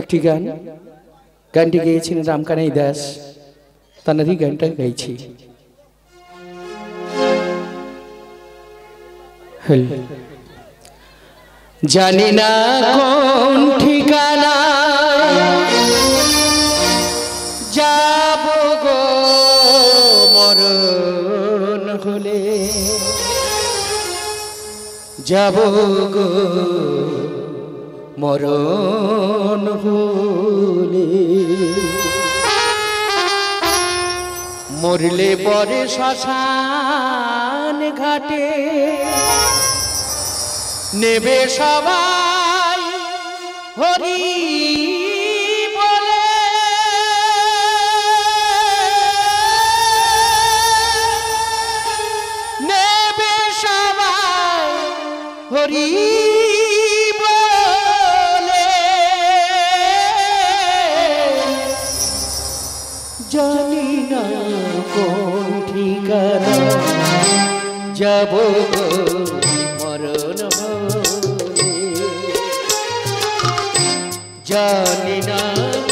একটি গান, গানটি গেয়েছিলেন রামকানাই দাস, তানারই গানটা গাইছি। জানি না কোন ঠিকানা যাব গো মরণ হলে, যাব গো মরণ হলে, মরলে পরে শ্মশান ঘাটে নেবে সবাই হরি বলে, নেবে সবাই হরি বলে। জানি না কোন ঠিকানা যাব মরণ হলে, জানি না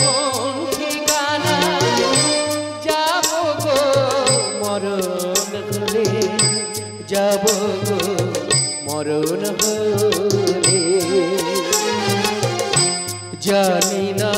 কোন ঠিকানা যাব গো মরণ হলে, যাব গো মরণ হলে, জানি না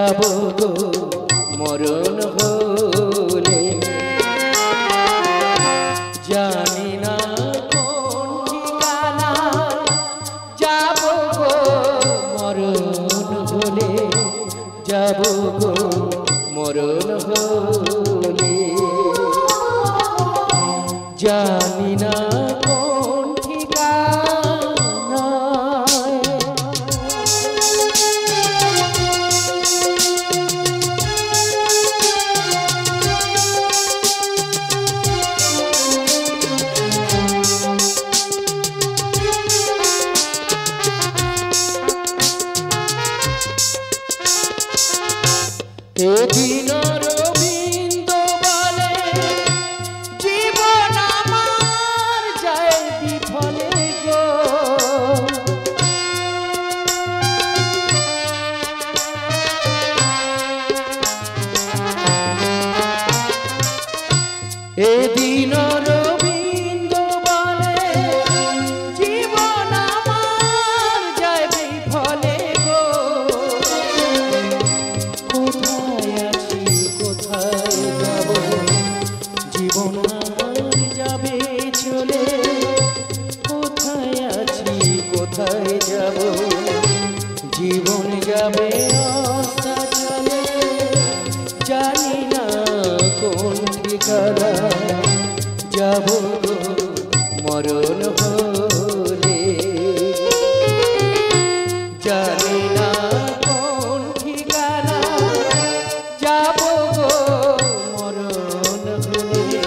যাব গো মরণ হলে, জানি না কোন ঠিকানা যাব গো মরণ হলে, যাব গো মরণ হলে, জানি না কোন ঠিকানা। এদিন রবীন্দ্র বলে জীবন আমার যায় বিফলে গো, এদিন রবীন্দ্র বলে জীবন আমার যায় বিফলে গো, জীবন আমার যাবে চলে, কোথায় আছি কোথায় যাব, জীবন যাবে অস্তা চলে, জানি না কোন ঠিকানা যাব মরণ হলে, জানি না কোন ঠিকানা যাব মরণ হলে,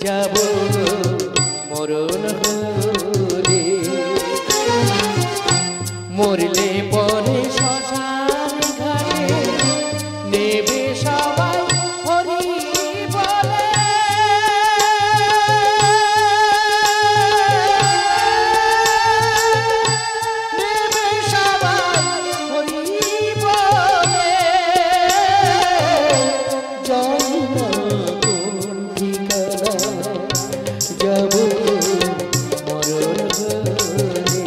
যাব মরণ হলে, মরলে পরে শ্মশান ঘাটে নেবে সবাই হরি বলে, নেবে সবাই হরি বলে, জানি না কোন ঠিকানা যাব মরণ হলে,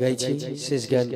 গাইছি শেষ গান।